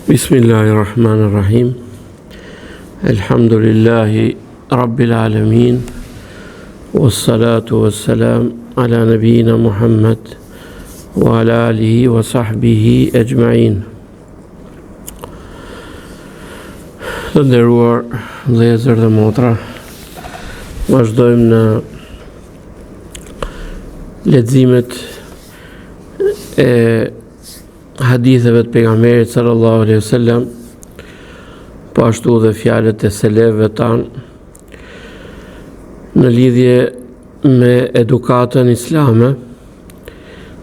Bismillahirrahmanirrahim. Elhamdulillahi Rabbil Alamin. Wassalatu wassalam ala nabiyina Muhammad wa ala alihi wa sahbihi ajma'in. Të nderuar vëllezër dhe motra, vazhdojmë në leximet e haditheve të pejgamberit sallallahu alaihi wasallam, po ashtu dhe fjalët e selefëve tanë në lidhje me edukatën islame,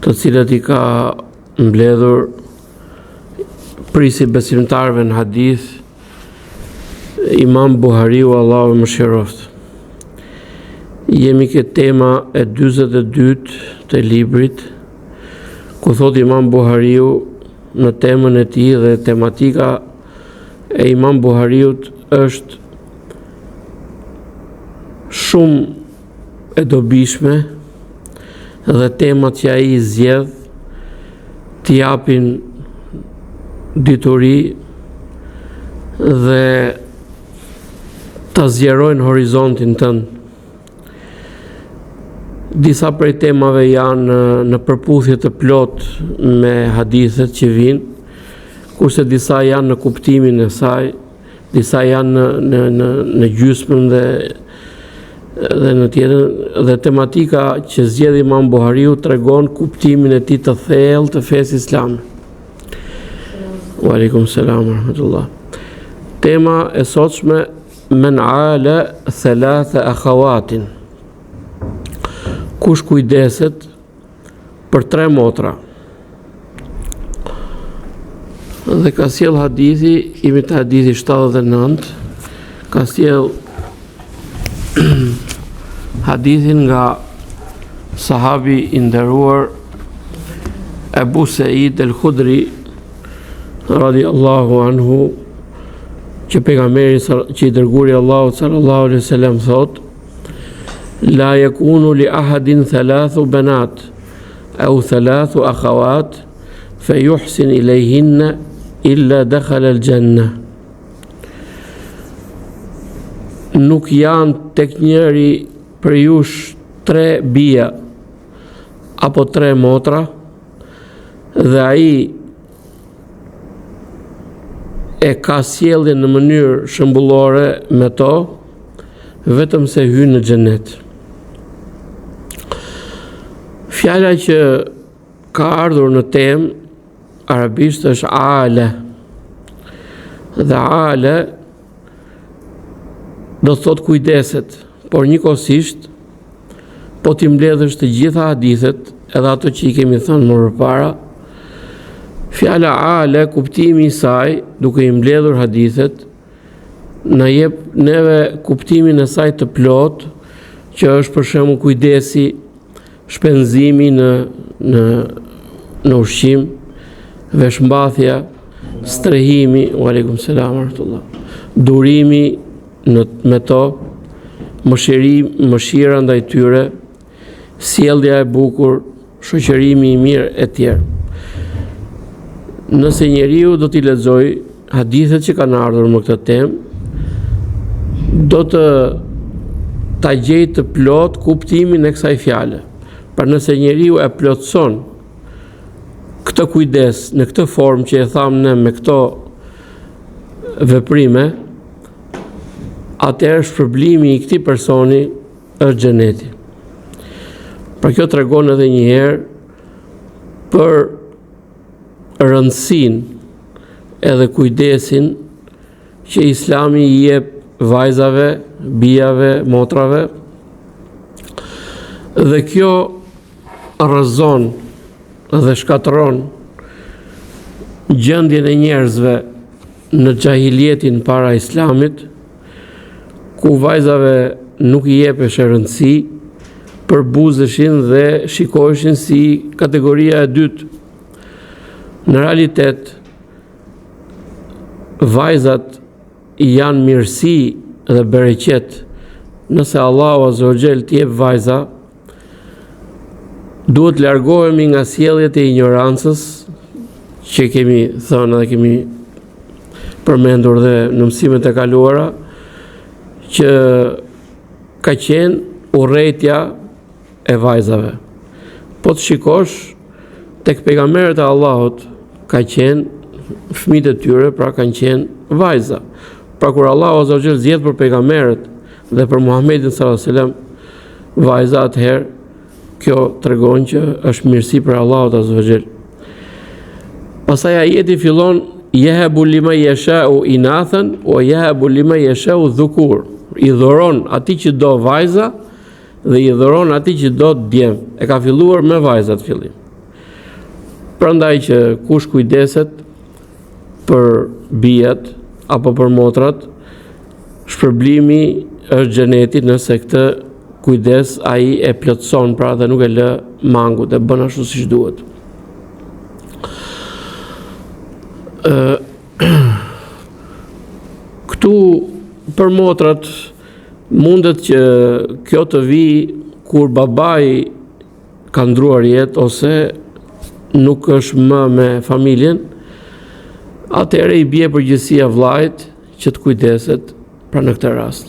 të cilët i ka mbledhur prisi besimtarëve në hadith Imam Buhariu, Allahu më mëshiroft. Jemi këtë tema e 42 të librit, ku thot Imam Buhariu në temën e tij, dhe tematika e Imam Buhariut është shumë e dobishme, dhe temat që ai zgjedh t'i japin dituri dhe ta zgjerojnë horizontin tënd. Disa prej temave janë në përputhje të plot me hadithet që vinë, kurse disa janë në kuptimin e saj, disa janë në gjysmën dhe në tjetër, dhe tematika që zgjedh Imam Buhariu tregon kuptimin e tij të thellë të fesë islame. Wa alaikum salam wa rahmatullah. Tema e sotshme: men ala thalatha akhawatin. Kush kujdeset për 3 motra. Dhe ka sjell hadithi, imi të hadithi 79, ka sjell hadithin nga sahabi i nderuar Abu Sa'id al-Khudri radiallahu anhu, që pejgamberi që i dërguari Allahu sallallahu alaihi wasallam thot: la yakunu li ahadin thalathu banat au thalathu akhawat fa yuhsin ilayhinna illa dakhala al-janna. Nuk janë tek njëri për jush 3 bija apo 3 motra, dhe ai e ka sjelljen në mënyrë shembullore me to, vetëm se hyn në xhenet. Fjala që ka ardhur në temë arabisht është ale, dhe ale do thot kujdeset, por njëkohësisht po t'i mbledhësh të gjitha hadithet, edhe ato që i kemi thënë më përpara, fjala ale, kuptimi i saj, duke i mbledhur hadithet, na jep neve kuptimin e saj të plot, që është për shembull kujdesi, shpenzimi në ushqim, veshmbathja, strehimi, wa alaikum salam wa rahmatullah, durimi me to, mëshira ndaj tyre, sjellja e bukur, shoqërimi i mirë e tjerë. Nëse njeriu do t'i lexoj hadithet që kanë ardhur më këtë temë, do ta gjejë të plot kuptimin e kësaj fjale. Për nëse njeriu e plotson këtë kujdes në këtë formë që e thamë ne, me këto veprime, atëherë shpërblimi i këtij personi është xheneti. Pra kjo tregon edhe një herë për rëndësinë edhe kujdesin që Islami i jep vajzave, bijave, motrave, dhe kjo rrezon dhe shkatëron gjendjen e njerëzve në xahilietin para Islamit, ku vajzave nuk i jepesh rëndësi, përbuzeshin dhe shikoheshin si kategoria e dytë. Në realitet, vajzat janë mirësi dhe bereqet. Nëse Allahu Azza wa Jall t'i jep vajza, duhet largohemi nga sjelljet e ignorancës që kemi thënë dhe kemi përmendur dhe në mësimet e kaluara, që ka qenë urrejtja e vajzave. Po të shikosh, tek pejgamberët e Allahut ka qenë fëmijët e tyre, pra kanë qenë vajza. Pra kur Allahu Azza wa Jall zgjedh për pejgamberët dhe për Muhamedit sallallahu alaihi wasallam vajza, atëherë kjo tregon që është mirësi për Allahut Azza wa Jall. Pastaj ajeti fillon yahabu liman yasha'u inathan wa yahabu liman yasha'u dhukur. I dhuron atij që do vajza dhe i dhuron atij që do djem. E ka filluar me vajzat fillim. Prandaj që kush kujdeset për bijat apo për motrat, shpërblimi është xheneti, nëse këtë kujdes ai e plotson, pra dhe nuk e lë mangut, e bën ashtu siç duhet. Këtu për motrat mundet që kjo të vi kur babai ka ndruar jetë ose nuk është më me familjen, atëherë i bie përgjegjësia vllait që të kujdeset pra në këtë rast.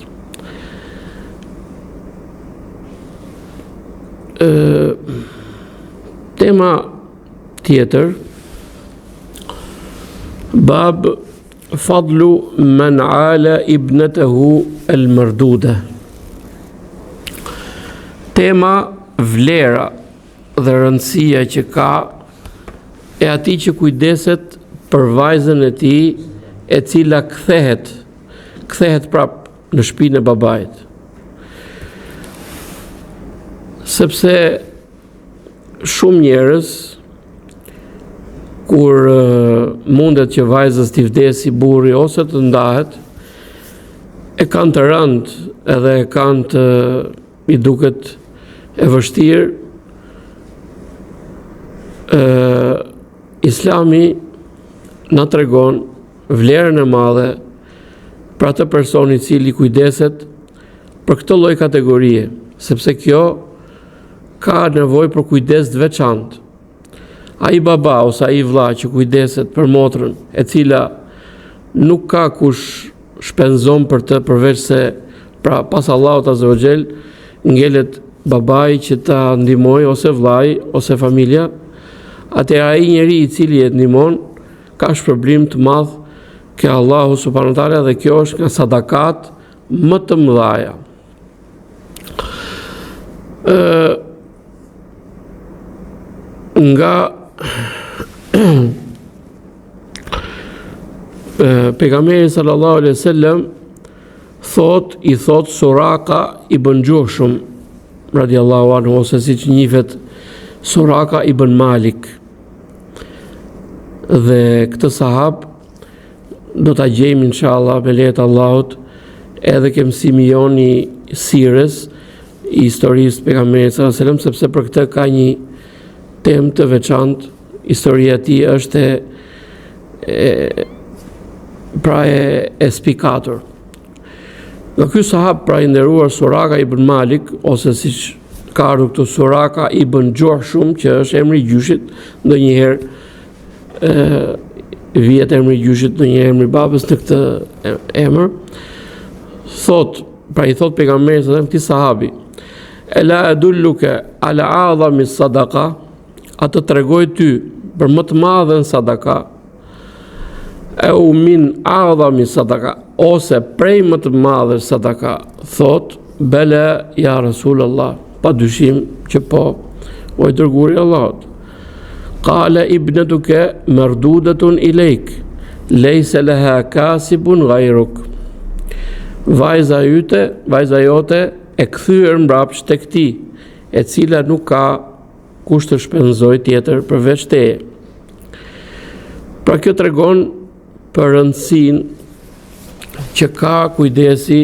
Tema tjetër, bab fadlu man ala ibnatahu al-marduda. Tema vlera dhe rëndësia që ka e atij që kujdeset për vajzën e tij e cila kthehet prap në shtëpinë e babait. Sepse shumë njerëz kur mundet që vajzës t'i vdesi burri ose të ndahet, e kanë të rënd edhe e kanë të i duket e vështirë. Islami na tregon vlerën e madhe për atë person i cili kujdeset për këtë lloj kategorie, sepse kjo ka nevojë për kujdes të veçantë. Ai baba ose ai vlla që kujdeset për motrën e cila nuk ka kush shpenzon për të përveç se pra pas Allahut Azza wa Jall ngelet babai që ta ndihmoj ose vllai ose familja, atë ai njeri i cili e ndihmon ka shpërblim të madh ke Allahu subhanahu wa taala dhe kjo është nga sadakat më të mëdha. Nga pejgamberi sallallahu alaihi wasallam i thot Suraka ibn Jushum radiallahu anhu, ose siç njihet Suraka ibn Malik. Dhe këtë sahab do ta gjejmë inshallah me lehtë Allahut edhe ke mësimi jon i sirës, i historisë pejgamberit sallallahu alaihi wasallam, sepse për këtë ka një temë të veçantë. Historia e tij është e spikatur. Dhe ky sahab pra i nderuar Suraka ibn Malik, ose siç ka ardhur këtu Suraka ibn Jushum, që është emri i gjyshit, ndonjëherë vihet emri i gjyshit, ndonjëherë emri i babës në këtë emër. I thot pejgamberi sallallahu këtij sahabi: "Ela adulluka ala a'zami sadaqa?" A të tregoj ty për më të madhen sadaka, e u min a'zami sadaka, ose prej më të madhe sadaka? Thot, bela ja Rasulullah, pa dyshim që po, o i dërguari i Allahut. Qala ibnatuka mardudatun ilayk, laysa laha kasibun ghayruk. Vajza jote e kthyer mbrapsht tek ti, e cila nuk ka kush të shpenzoj tjetër përveç teje. Pra kjo tregon për rëndësinë që ka kujdesi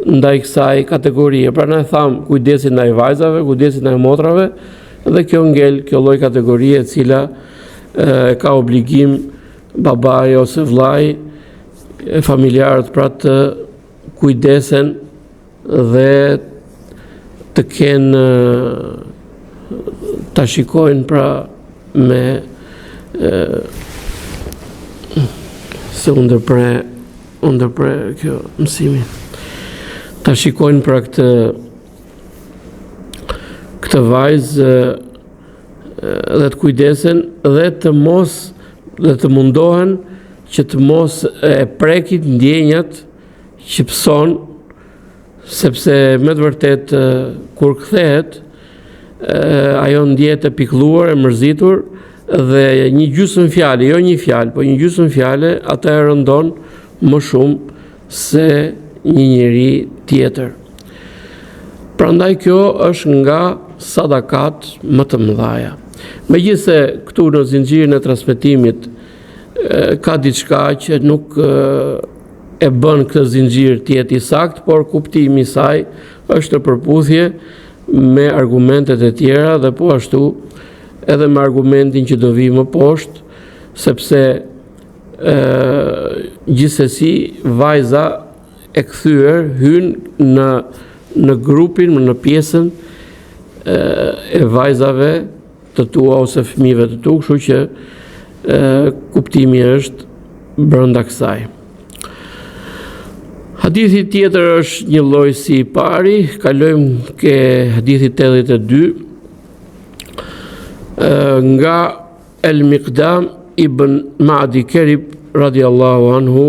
ndaj kësaj kategorie. Pra ne tham kujdesi ndaj vajzave, kujdesi ndaj motrave, dhe kjo ngel kjo lloj kategorie e cila ka obligim babai ose vllai, familjarët pra të kujdesen dhe të kenë ta shikojnë pra me se u ndërpre kjo mësimi. Ta shikojnë pra këtë vajzë dhe të kujdesen dhe të mundohen që të mos e prekit ndjenjat që pëson, sepse me të vërtet kur kthehet ajo ndjet e pikëlluar, e mërzitur, dhe një gjysmë fjale, jo një fjalë, po një gjysmë fjale, ata e rëndon më shumë se një njeri tjetër. Prandaj kjo është nga sadakat më të mëdhaja. Megjithëse këtu në zinxhirin e transmetimit ka diçka që nuk e bën këtë zinxhir të jetë i saktë, por kuptimi i saj është në përputhje me argumentet e tjera dhe po ashtu edhe me argumentin që do vi më poshtë, sepse gjithsesi vajza e kthyer hyn në grupin, në pjesën e vajzave të tua ose fëmijëve të tu, kështu që kuptimi është brenda kësaj. Hadithi tjetër është një lloj si i pari, kalojmë ke hadithi 82 nga El-Miqdam ibn Ma'di Kerib radiallahu anhu,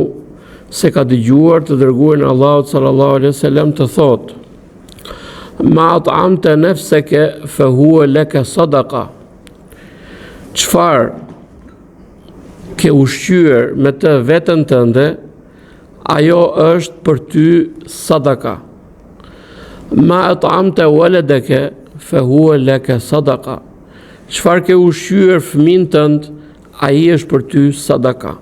se ka dëgjuar të dërguarin e Allahut sallallahu alaihi wasallam të thotë: Ma at'amta nafsaka fa huwa laka sadaqa. Çfarë ke ushqyer me të veten tënde, ajo është për ty sadaka. Ma at'amta waladaka fa huwa laka sadaqa. Çfarë ke ushqyer fëmin tënd, ai është për ty sadaka.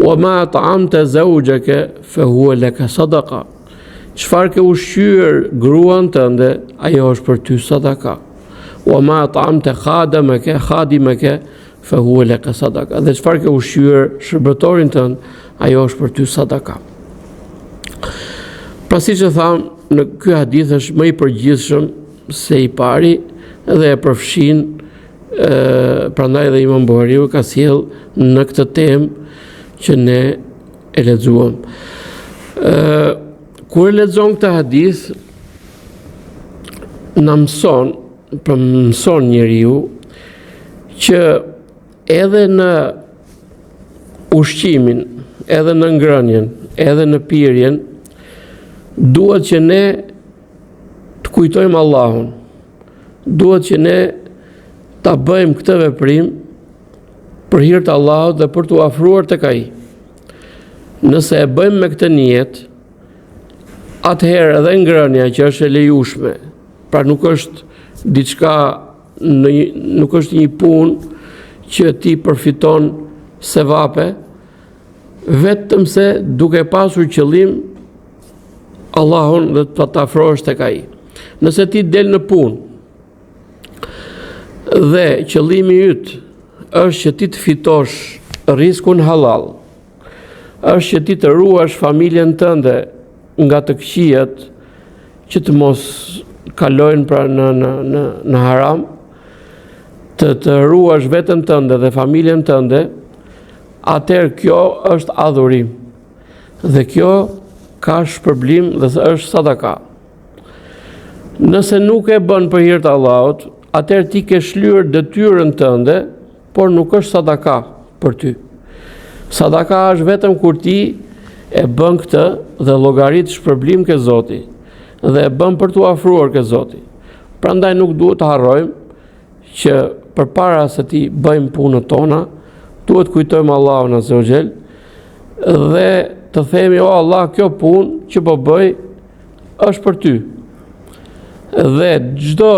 Wa ma at'amta zawjaka fa huwa laka sadaqa. Çfarë ke ushqyer gruan tënde, ajo është për ty sadaka. Wa ma at'amta khadimaka fa huwa laka sadaka. Dhe çfarë ke ushqyer shërbëtorin tënd, ajo është për ty sadaka. Pra siç e tham, në ky hadith është më i përgjithshëm se i pari dhe e përfshin, prandaj edhe Imam Buhariu ka sjell në këtë temë që ne e lexuam. Kur e lexon këtë hadith, na mëson njeriu që edhe në ushqimin, edhe në ngrënien, edhe në pirjen, duhet që ne të kujtojmë Allahun. Duhet që ne ta bëjmë këtë veprim për hir të Allahut dhe për t'u afruar tek ai. Nëse e bëjmë me këtë nijet, atëherë edhe ngrënia që është e lejueshme, pra nuk është diçka, nuk është një punë që ti përfiton sevape, vetëm se duke pasur qëllim Allahun dhe të afrohesh tek ai. Nëse ti del në punë dhe qëllimi yt është që ti të fitosh riskun halal, është që ti të ruash familjen tënde nga të këqijat që të mos kalojnë pra në haram, të ruash veten tënde dhe familjen tënde, atëherë kjo është adhurim. Dhe kjo ka shpërblim dhe është sadaka. Nëse nuk e bën për hir të Allahut, atëherë ti ke shlyer detyrën tënde, por nuk është sadaka për ty. Sadaka është vetëm kur ti e bën këtë dhe llogarit shpërblim ke Zoti dhe e bën për t'u afruar ke Zoti. Prandaj nuk duhet të harrojmë që përpara se ti bëjmë punët tona, duhet kujtojmë Allahun azza wa jall dhe të themi: o Allah, kjo punë që po bëj është për ty. Dhe çdo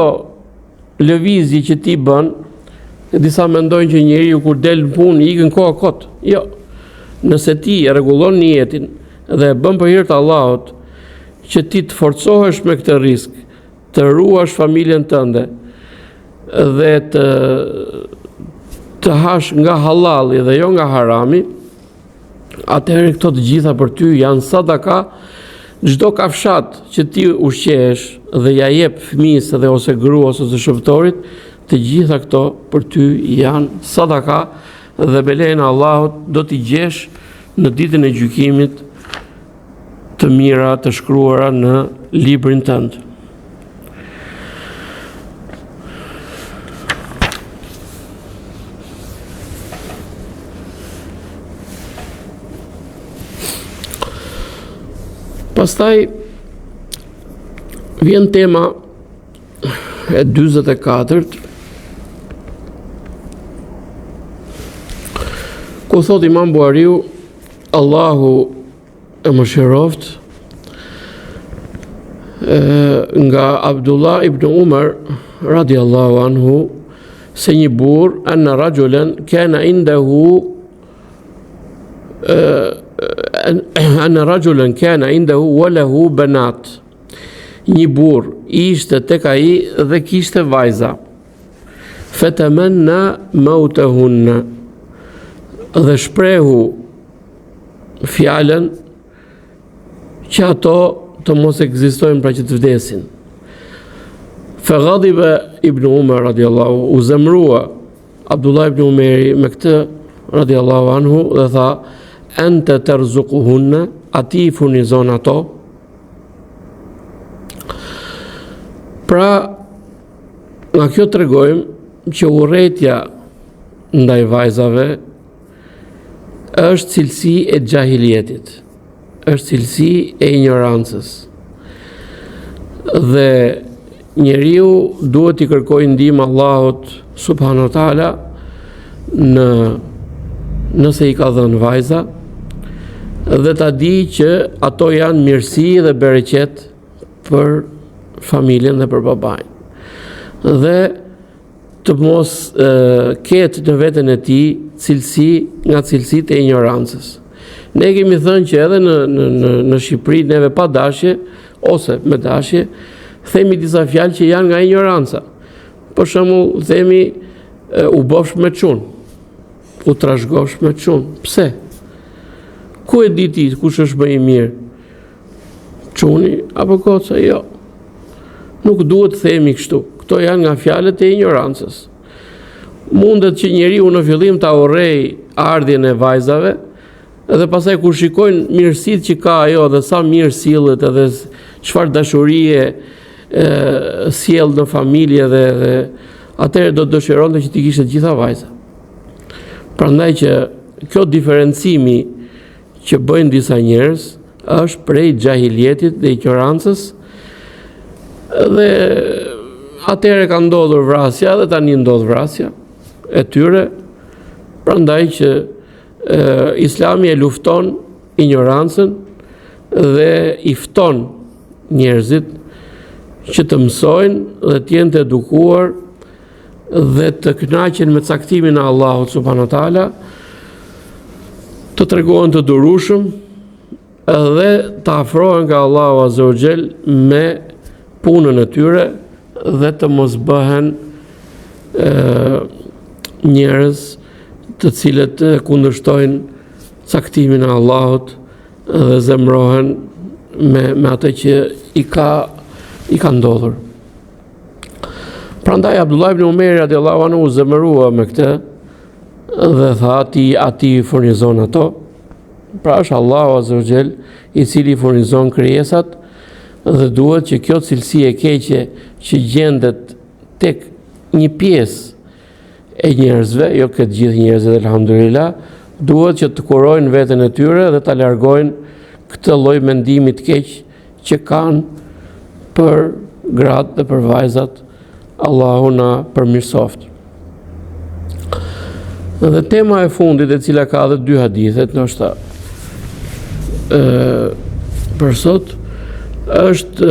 lëvizje që ti bën, disa mendojnë që njeriu kur del në punë ikën koha kot. Jo. Nëse ti e rregullon niyetin dhe e bën për hir të Allahut, që ti të forcohesh me këtë risk, të ruash familjen tënde dhe të hash nga halali dhe jo nga harami, atëherë këto të gjitha për ty janë sadaka. Çdo kafshat që ti ushqehesh dhe ja jep fëmijës dhe ose gruas ose shërbëtorit, të gjitha këto për ty janë sadaka dhe me lejen e Allahut do t'i gjesh në ditën e gjykimit të mira të shkruara në librin tënd. Pastaj vjen tema e 44, ku thot Imam Buhariu, Allahu e mëshiroft, nga Abdullah ibn Umar radiallahu anhu, se një burr anna rajulan kana indahu أن رجلا كان عنده وله بنات. Një burr ishte tek ai dhe kishte vajza. Fatamanna mautahunna. Dhe shprehu fjalën që ato të mos ekzistojnë pra që të vdesin. Faghadiba ibn Umar radiallahu, u zemrua Abdullah ibn Umeri me këtë radiallahu anhu dhe tha, ente të rëzukuhunne, ati i furnizon ato. Pra, nga kjo të regojmë që urrejtja ndaj vajzave është cilësi e gjahiljetit, është cilësi e ignorancës. Dhe njeriu duhet i kërkojë ndihmën Allahut subhanahu wa taala nëse i ka dhënë vajza, dhe ta di që ato janë mirësi dhe bereqet për familjen dhe për babain. Dhe të mos ketë në veten e tij cilësi nga cilësitë e ignorancës. Ne kemi thënë që edhe në Shqipëri neve pa dashje ose me dashje themi disa fjalë që janë nga ignoranca. Për shembull, themi u bofsh me çun, u trashëgosh me çun. Pse? Ku e di ti kush është më i mirë? Çuni apo koca? Jo. Nuk duhet të themi kështu. Këto janë nga fjalët e ignorancës. Mundet që njeriu në fillim ta urrej ardhjen e vajzave, dhe pastaj kur shikojnë mirësitë që ka ajo dhe sa mirë sillet edhe çfarë dashurie sjell në familje dhe atëherë do të dëshironte që ti kishte gjitha vajza. Prandaj që kjo diferencimi që bëjnë disa njerëz është prej gjahiljetit dhe ignorancës, dhe atëherë ka ndodhur vrasja dhe tani ndodh vrasja e tyre. Prandaj që Islami e lufton ignorancën dhe i fton njerëzit që të mësojnë dhe të jenë të edukuar dhe të kënaqen me caktimin e Allahut subhanahu wa taala, të tregohen të durueshëm dhe të afrohen nga Allahu azza wa jall me punën e tyre dhe të mos bëhen njerëz të cilët kundërshtojnë caktimin e Allahut dhe zemrohen me atë që i ka ndodhur. Prandaj Abdullah ibn Umeri radiallahu anhu u zemërua me këtë dhe tha, ati furnizon ato. Pra është Allahu azza wa jall i cili furnizon krijesat, dhe duhet që kjo cilësi e keqe që gjendet tek një pjesë e njerëzve, jo këtë gjithë njerëzve, elhamdulillah, duhet që të kurojnë veten e tyre dhe ta largojnë këtë lloj mendimi të keq që kanë për gratë dhe për vajzat. Allahu na përmirësoft. Dhe tema e fundit, e cila ka edhe 2 hadithet, ndoshta për sot, është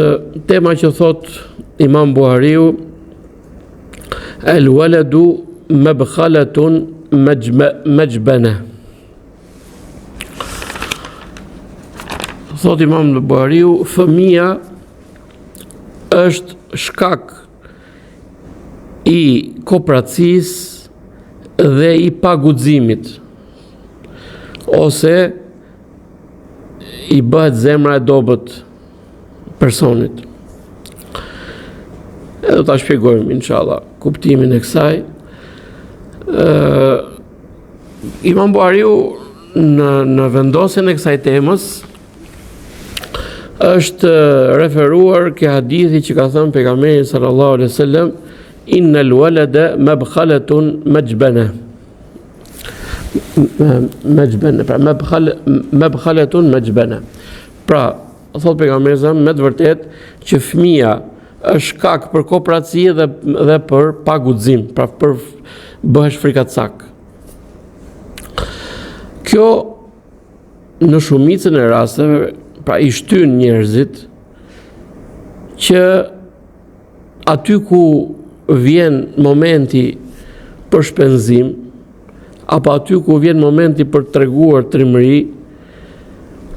tema që thot Imam Buhariu, el waladu mabkhalatun majbana. Thot Imam Buhariu, fëmia është shkak i kopratësisë dhe i paguximit, ose i bëhet zemra e dobët personit. Do ta shpjegojmë inshallah kuptimin e kësaj. Imam Buhariu në vendosjen e kësaj temës është referuar ke hadithi që ka thënë pejgamberi sallallahu alaihi wasallam, innal walada mabkhalatun majbana. Mabkhalatun majbana. Pra, thot pejgamberi me të vërtetë që fëmia është shkak për kooperaci dhe për paguxim, pra për bëhesh frikacak. Kjo në shumicën e rasteve pra i shtyn njerëzit që aty ku vjen momenti për shpenzim apo aty ku vjen momenti për të treguar trimëri,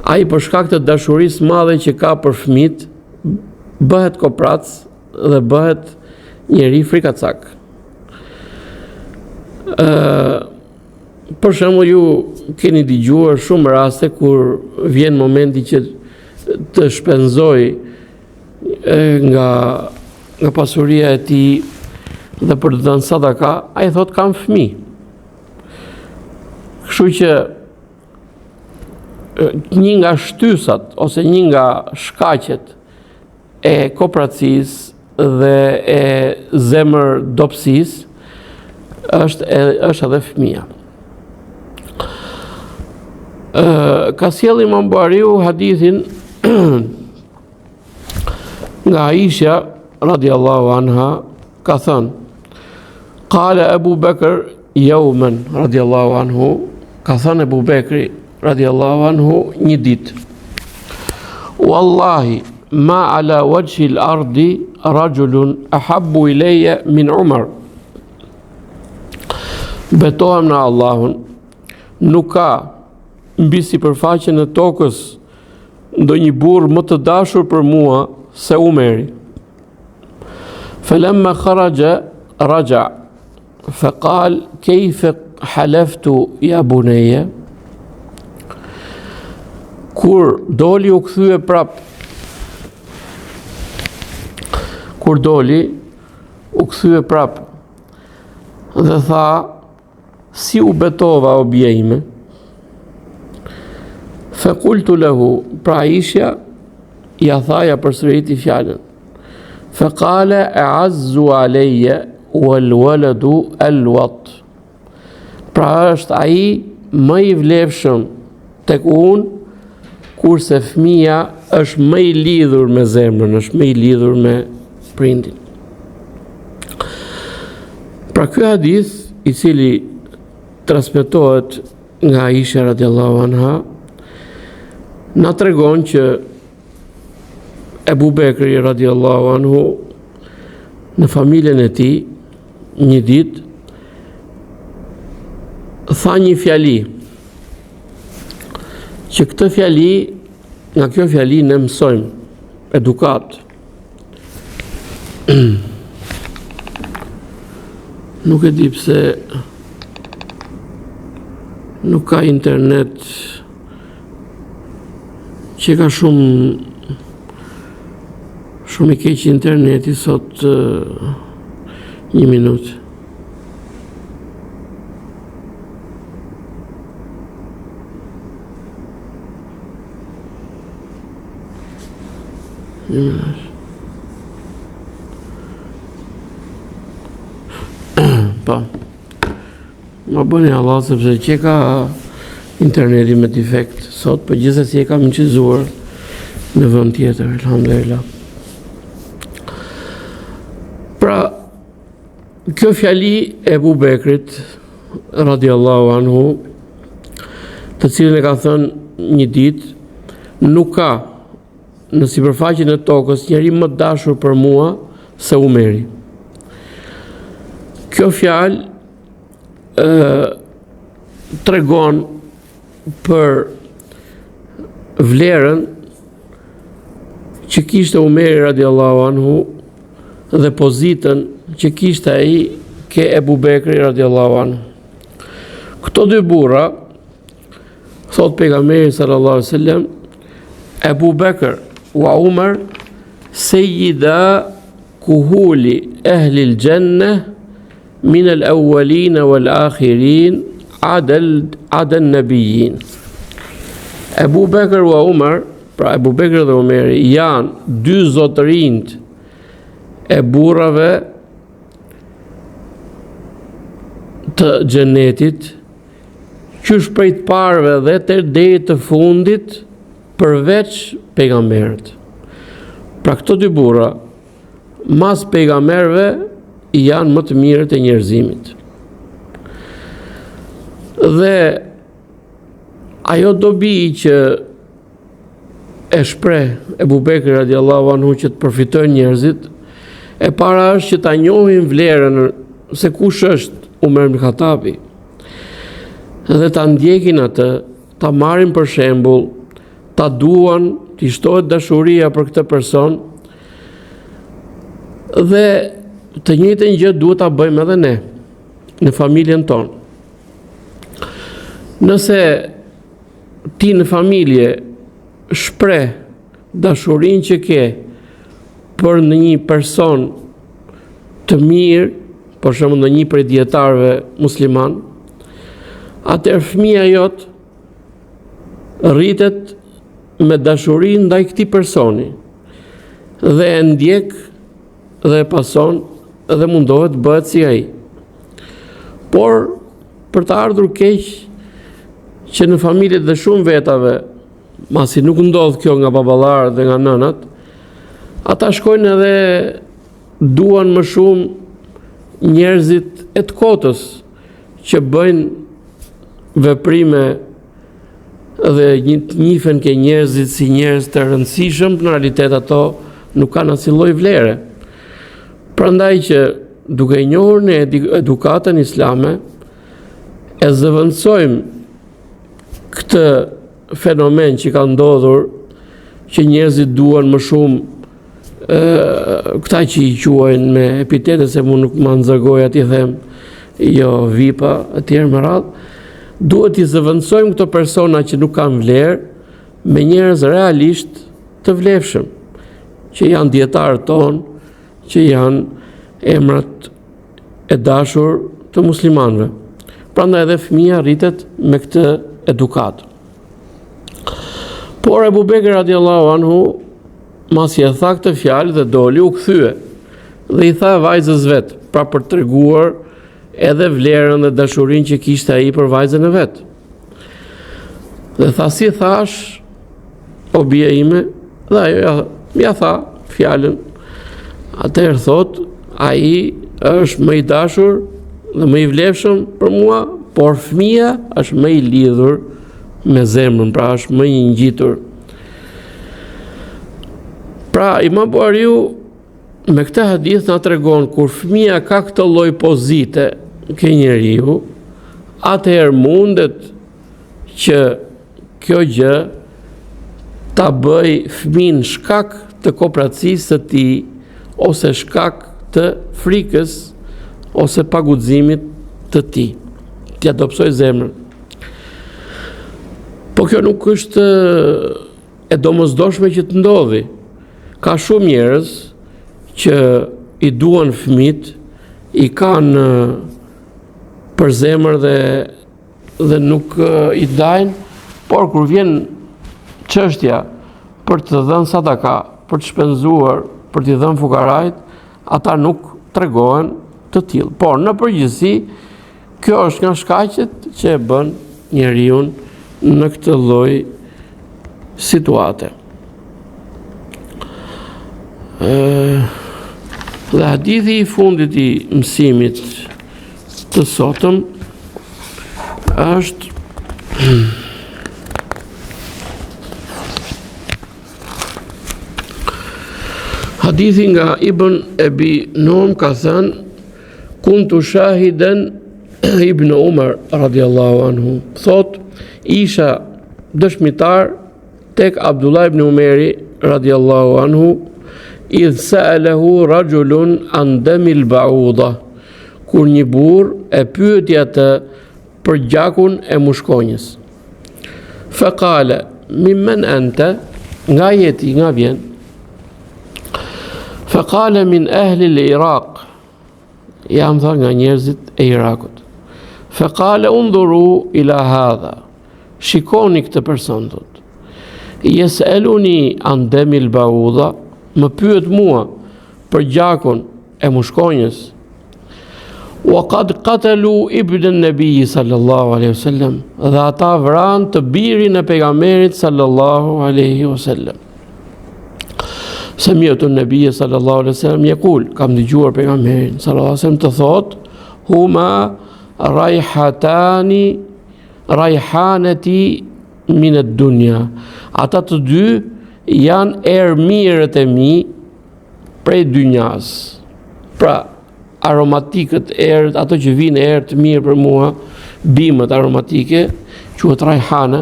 ai për shkak të dashurisë madhe që ka për fëmijët bëhet koprac dhe bëhet njeri frikacak. Për shembull, ju keni dëgjuar shumë raste kur vjen momenti që të shpenzoj nga pasuria e tij dhe për të dhënë sadaka, ai thot kam fëmijë. Kështu që një nga shtysat ose një nga shkaqet e kooperacisë dhe e zemër dobësisë është edhe fëmia. Ka sjell Imam Buhariu hadithin nga Aisha radiallahu anha, ka thënë, qala Abu Bakr yawman radiallahu anhu, ka thënë Abu Bekri radiallahu anhu një ditë, wallahi ma ala wajhi al-ardi rajulun ahabbu ilayya min Umar. Betohem në Allahun, nuk ka mbi sipërfaqen e tokës ndonjë burr më të dashur për mua se Umeri. Falamma kharaja raja faqal kayfa halaftu ya bunayya. Kur doli u kthye prap. Kur doli u kthye prap dhe tha, si u betova o bie ime. Faqultu lahu, pra Aisha ja thaja përsëriti fjalën. Faqala a'azzu alayya wal waladu alwat. Pra është ai më i vlefshëm tek unë, kurse fëmia është më i lidhur me zemrën, është më i lidhur me prindin. Pra ky hadith i cili transmetohet nga Aisha radiallahu anha na tregon që Ebu Bekri radiallahu anhu në familjen e tij një ditë tha një fjali që këtë fjali, nga kjo fjali ne mësojmë edukat. Nuk e di pse nuk ka internet, që ka shumë i keq interneti sot. Një minutë. Po. Ma bëni Allah, sepse që ka interneti me defekt sot, për gjithsesi e kam inqizuar në vend tjetër, alhamdulillah. Pra, kjo fjali e Ebu Bekrit radiallahu anhu, të cilën e ka thënë një ditë, nuk ka në sipërfaqen e tokës njeri më dashur për mua se Umeri. Kjo fjalë tregon për vlerën që kishte Umeri radiallahu anhu dhe pozitën që kishte ai ke Ebu Bekri radiallahu anhu. Këto dy burra, thot pejgamberi sallallahu alaihi wasallam, Ebu Bekr wa Umar sejida kuhuli ehli l-gjenne min al-awwalin wal-akhirin adel nabiyyin. Ebu Bekër wa Umar, pra Ebu Bekër dhe Umeri, janë dy zotërinjt e burrave të xhenetit, qysh prej të parëve dhe deri të fundit, përveç pejgamberët. Pra këto dy burra, mas pejgamberëve, janë më të mirët e njerëzimit. Dhe ajo dobi që e shpreh Ebu Bekri radiallahu anhu që të përfitojnë njerëzit, e para është që ta njohin vlerën se kush është Umar ibn Khattabi, dhe ta ndjekin atë, ta marrin për shembull, ta duan, t'i shtohet dashuria për këtë person, dhe të njëjtën gjë duhet ta bëjmë edhe ne në familjen tonë. Nëse ti në familje shpreh dashurinë që ke për në një person të mirë, për shembull në një prej dietarëve musliman, atëherë fëmia jot rritet me dashuri ndaj këtij personi dhe e ndjek dhe e pason dhe mundohet të bëhet si ai. Por për të ardhur keq që në familjet dhe shumë vetave, masi nuk ndodh kjo nga baballarët dhe nga nënat, ata shkojnë edhe duan më shumë njerëzit e të kotës që bëjnë veprime dhe njihen ke njerëzit si njerëz të rëndësishëm, në realitet ato nuk kanë asnjë lloj vlere. Prandaj që duke i njohur në edukatën islame, e zëvendësojmë këtë fenomen që ka ndodhur, që njerëzit duan më shumë këta që i quajnë me epitete, se mu nuk më nxërgoj ati them, jo vipa, etj me radhë, duhet i zëvendësojmë këto persona që nuk kanë vlerë me njerëz realisht të vlefshëm, që janë dietarët tonë, që janë emrat e dashur të muslimanëve. Prandaj edhe fëmia rritet me këtë edukat. Por Ebu Bekri radiallahu anhu, masi e tha këtë fjalë dhe doli, u kthye dhe i tha vajzës vet, pra për treguar edhe vlerën dhe dashurinë që kishte ai për vajzën e vet. Dhe tha, si thash, o bia ime, dhe ajo ja tha fjalën. Atëherë thot, ai është më i dashur dhe më i vlefshëm për mua, por fëmia është më i lidhur me zemrën, pra është më i ngjitur. Pra, Imam Buhariu me këtë hadith na tregon kur fëmia ka këtë lloj pozite ke njeriu, atëherë mundet që kjo gjë ta bëj fëmin shkak të kopratësisë së tij, ose shkak të frikës ose paguximit të tij, t'ia dobësoj zemrën. Po kjo nuk është e domosdoshme që të ndodhi. Ka shumë njerëz që i duan fëmijët, i kanë për zemër dhe nuk i dajnë, por kur vjen çështja për të dhënë sadaka, për të shpenzuar, për t'i dhënë fukarajt, ata nuk tregohen të tillë. Por në përgjithësi, kjo është nga shkaqet që e bën njeriu në këtë lloj situate. Dhe hadithi i fundit i mësimit të sotëm është hadithi nga Ibn Ebi Nom, ka thënë, kuntu shahiden Ibn Umar radiallahu anhu, thot, isha dëshmitar tek Abdullah ibn Umeri radiallahu anhu, idh sa'alahu rajulun an damil ba'udha, kur një burr e pyeti atë për gjakun e mushkonjës. Faqala, mimman anta, nga jeti, nga vjen? Faqala min ahli al-Iraq, jam tha nga njerëzit e Irakut. Faqala undhuru ila hadha. Shikoni këtë person, thot. Yes'aluni an damil ba'udha, më pyet mua për gjakun e mushkonjës. Wa qad qatalu ibn an-nabi sallallahu alaihi wasallam, dhe ata vranë të birin e pejgamberit sallallahu alaihi wasallam. Sami'tu an-nabi sallallahu alaihi wasallam yaqul, kam dëgjuar pejgamberin sallallahu alaihi wasallam të thot, huma rajhanati min ad-dunya. Ata të dy janë erë mirët e mi prej dynjas. Pra, aromatikët, erët, ato që vinë erë të mirë për mua, bimët aromatike, quhet rajhane.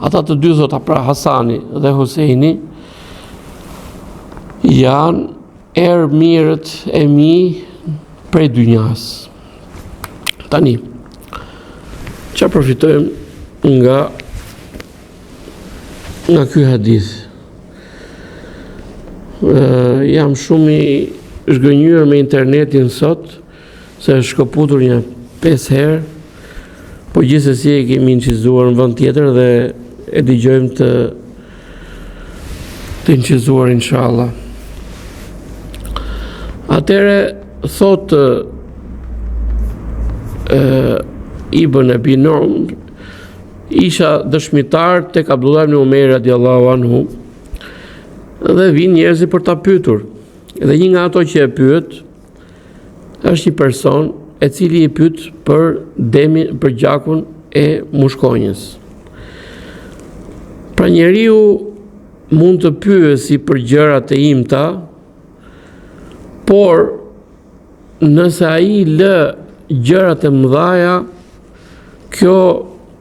Ata të dy, thota, pra Hasani dhe Huseini, janë erë mirët e mi prej dynjas. Tani, që përfitojmë nga ky hadith? Jam shumë i zgënjur me internetin sot, se është shkëputur një 5 herë, po gjithsesi e kemi incizuar në vend tjetër dhe e dëgjojmë të incizuar inshallah. Atëre thot Ibn Abi Nu'm, isha dëshmitar tek Abdullah ibn Umar radiallahu anhu, dhe vinë njerëzi për ta pyetur. Dhe një nga ato që e pyet është një person e cili i pyet për gjakun e mushkonjës. Pra njeriu mund të pyesi për gjërat e imta, por nëse ai lë gjërat e mëdhaja, kjo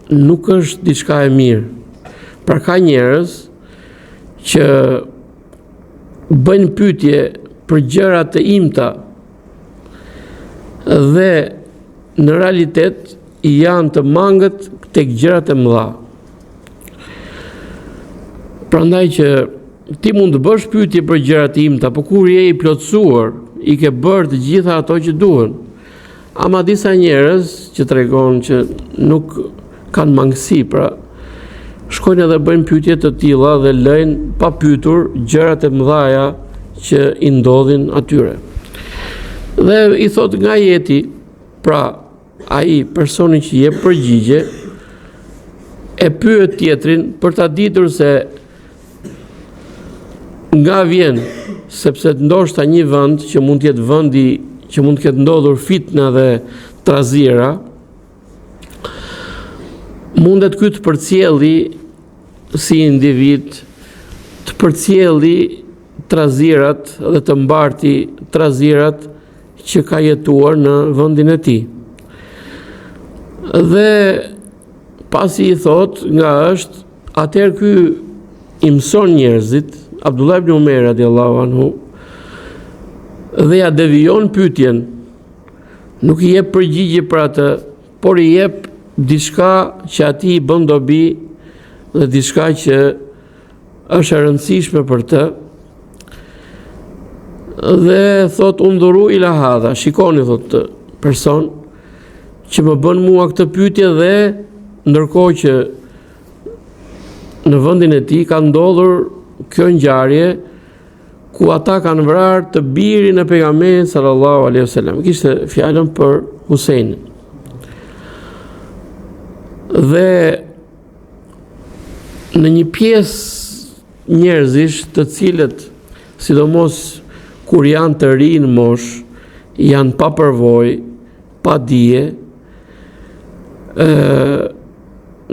nuk është diçka e mirë. Pra ka njerëz që bëjnë pyetje për gjërat e imta dhe në realitet janë të mangët tek gjërat e mëdha. Prandaj që ti mund të bësh pyetje për gjërat e imta, por kur je i plotësuar, i ke bërë të gjitha ato që duhen. Ama disa njerëz që tregon që nuk kanë mangësi, pra shkojnë edhe bëjnë pyetje të tilla dhe lëjnë pa pyetur gjërat e mëdhaja që i ndodhin atyre. Dhe i thot nga jeti, pra ai personi që jep përgjigje e pyet tjetrin për ta ditur se nga vjen, sepse ndoshta një vend që mund të jetë vendi që mund të ketë ndodhur fitna dhe trazira, mundet ky të përcjelli si individ, të përcjelli trazirat dhe të mbarti trazirat që ka jetuar në vendin e tij. Dhe pasi i thot nga është, atëherë ky i mëson njerëzit, Abdullah ibn Umar radiallahu anhu, dhe ja devijon pyetjen, nuk i jep përgjigje për atë, por i jep diçka që ati i bën dobi dhe diçka që është e rëndësishme për të. Dhe thot undhuru ila hadha, shikoni, thot të person që më bën mua këtë pyetje, dhe ndërkohë që në vendin e tij ka ndodhur kjo ngjarje ku ata kanë vrarë të birin e pejgamberit sallallahu alaihi wasallam. Kishte fjalën për Huseinin. Dhe në një pjesë njerëzish, të cilët sidomos kur janë të rinë mosh, janë pa përvojë, pa dije,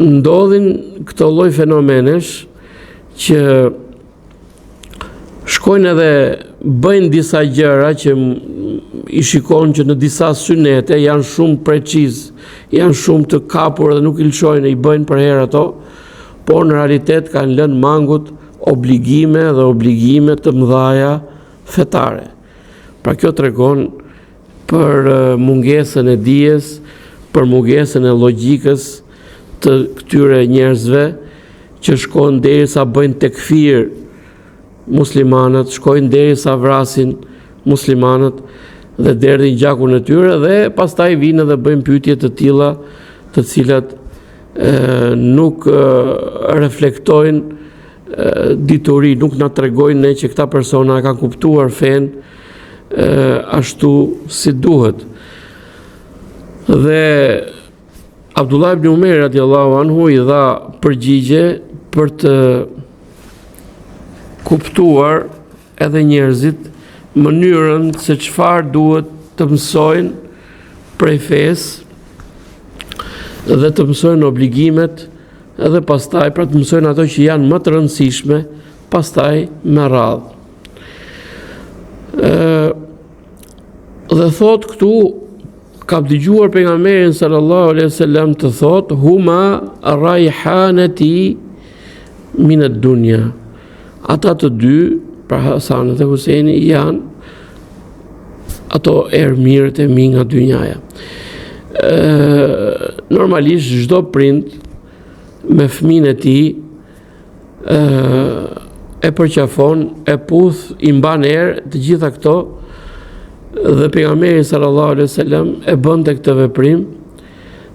ndodhin këto lloj fenomenesh që shkojnë edhe bëjnë disa gjëra që i shikon që në disa synete janë shumë preciz, janë shumë të kapur dhe nuk i lëshojnë, i bëjnë për herë ato, por në realitet kanë lënë mangut obligime dhe obligime të mëdhaja fetare. Pra kjo tregon për mungesën e dijes, për mungesën e logjikës të këtyre njerëzve që shkojnë derisa bëjnë tekfir muslimanët, shkojnë derisa vrasin muslimanët, dhe derdhin gjakun e tyre dhe pastaj vinë dhe bëjnë pyetje të tilla të cilat nuk reflektojnë dituri, nuk na tregojnë ne që këta persona kanë kuptuar fen ashtu si duhet. Dhe Abdullah ibn Umar radiallahu anhu i dha përgjigje për të kuptuar edhe njerëzit mënyrën se çfarë duhet të mësojnë prej fesë dhe të mësojnë obligimet edhe pastaj pra të mësojnë ato që janë më të rëndësishme pastaj me radhë. Dhe thot këtu kam dëgjuar pejgamberin sallallahu alaihi wasallam të thot huma raihanati min ad-dunya. Ata të dy, pra Hasan dhe Huseini, janë ato erëmirët e mi nga dynjaja. Normalisht çdo prind me fëmin e tij e përqafon, e puth, i mban erë të gjitha këto dhe pejgamberi sallallahu alaihi wasallam e bënte këtë veprim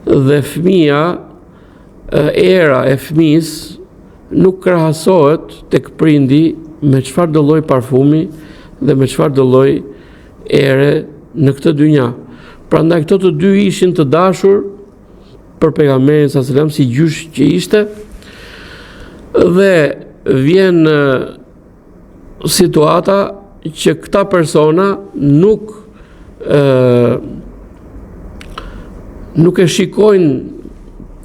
dhe fëmia, era e fëmis nuk krahasohet tek prindi me çfarë do lloj parfumi dhe me çfarë do lloj ere në këtë dynja. Prandaj këto të dy ishin të dashur për pejgamberin sallallahu alaihi wasallam si gjysh që ishte dhe vjen situata që këta persona nuk e shikojnë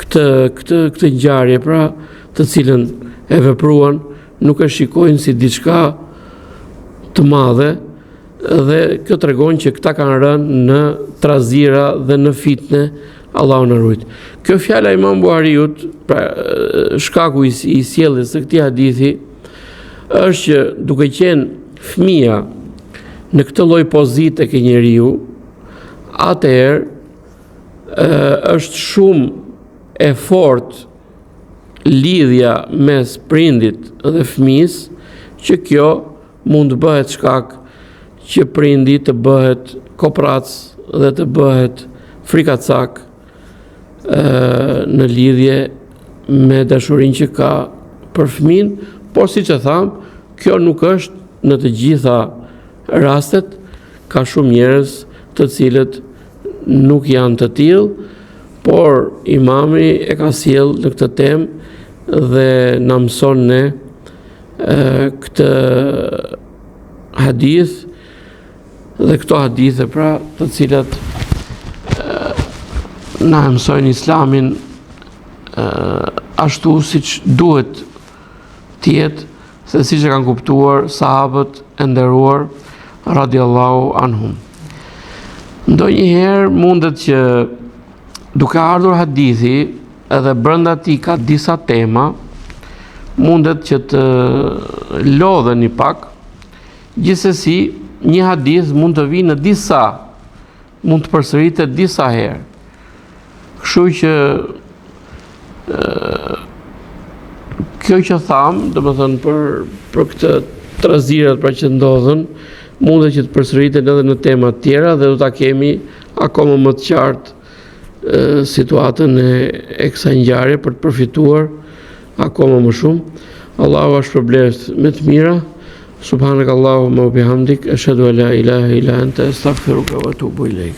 këtë ngjarje, pra të cilën e vepruan, nuk e shikojnë si diçka të madhe dhe kjo tregon që këta kanë rënë në trazira dhe në fitne, Allahu na ruaj. Kjo fjala e Imam Buhariut, pra shkaku i sjelljes së këtij hadithi është që duke qenë fëmia në këtë lloj pozite ke njeriu, atëherë është shumë e fortë lidhja mes prindit dhe fëmisë, që kjo mund të bëhet shkak që prindi të bëhet koprac dhe të bëhet frikacak në lidhje me dashurinë që ka për fëmin, por siç e tham, kjo nuk është në të gjitha rastet, ka shumë njerëz të cilët nuk janë të tillë, por imami e ka sjell në këtë temë dhe na mëson ne këtë hadith dhe këto hadithe pra të cilat na mësojnë islamin ashtu siç duhet të jetë, se siç e kanë kuptuar sahabët e nderuar radiallahu anhum. Ndonjëherë mundet që duke ardhur hadithi edhe brenda tij ka disa tema, mundet që të lodheni pak, gjithsesi një hadith mund të vinë në mund të përsëritet disa herë. Kështu që kjo që tham, domethënë për këtë trazirat pra që ndodhen, mundet që të përsëriten edhe në tema të tjera dhe do ta kemi akoma më të qartë situatën e kësaj ngjarje për të përfituar akoma më shumë. Allahu është shpërblet me të mira. Subhanakallahumma wa bihamdik, ashhadu an la ilaha illa anta, astaghfiruka wa atubu ilaik.